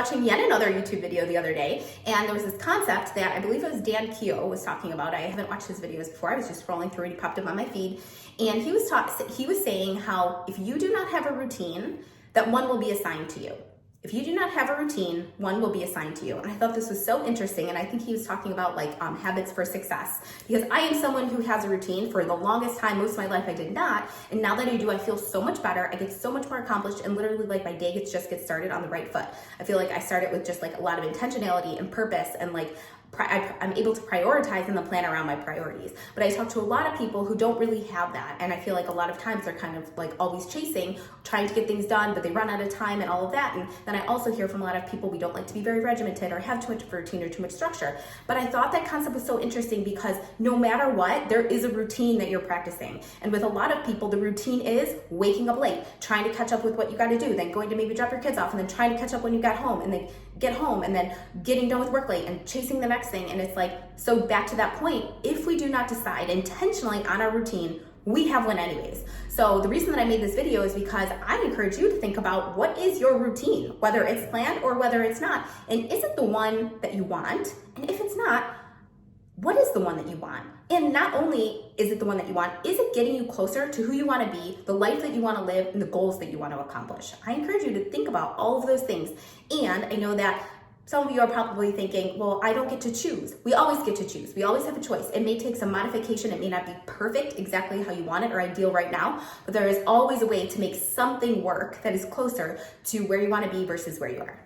Watching yet another YouTube video the other day, and there was this concept that I believe it was Dan Keogh was talking about. I haven't watched his videos before. I was just scrolling through and he popped up on my feed, and he was saying how if you do not have a routine, that one will be assigned to you. If you do not have a routine, one will be assigned to you. And I thought this was so interesting. And I think he was talking about like habits for success, because I am someone who has a routine. For the longest time, most of my life, I did not. And now that I do, I feel so much better. I get so much more accomplished, and literally like my day gets started on the right foot. I feel like I started with just like a lot of intentionality and purpose, and like I'm able to prioritize and then plan around my priorities. But I talk to a lot of people who don't really have that. And I feel like a lot of times they're kind of like always chasing, trying to get things done, but they run out of time and all of that. And then I also hear from a lot of people, we don't like to be very regimented or have too much of a routine or too much structure. But I thought that concept was so interesting because no matter what, there is a routine that you're practicing. And with a lot of people, the routine is waking up late, trying to catch up with what you got to do, then going to maybe drop your kids off, and then trying to catch up when you got home, and then get home, and then getting done with work late and chasing the next thing. And it's like, so back to that point, if we do not decide intentionally on our routine, we have one anyways. So the reason that I made this video is because I encourage you to think about, what is your routine, whether it's planned or whether it's not, and is it the one that you want? And if it's not, what is the one that you want? And not only is it the one that you want, is it getting you closer to who you want to be, the life that you want to live, and the goals that you want to accomplish? I encourage you to think about all of those things. And I know that some of you are probably thinking, well, I don't get to choose. We always get to choose. We always have a choice. It may take some modification. It may not be perfect exactly how you want it or ideal right now, but there is always a way to make something work that is closer to where you want to be versus where you are.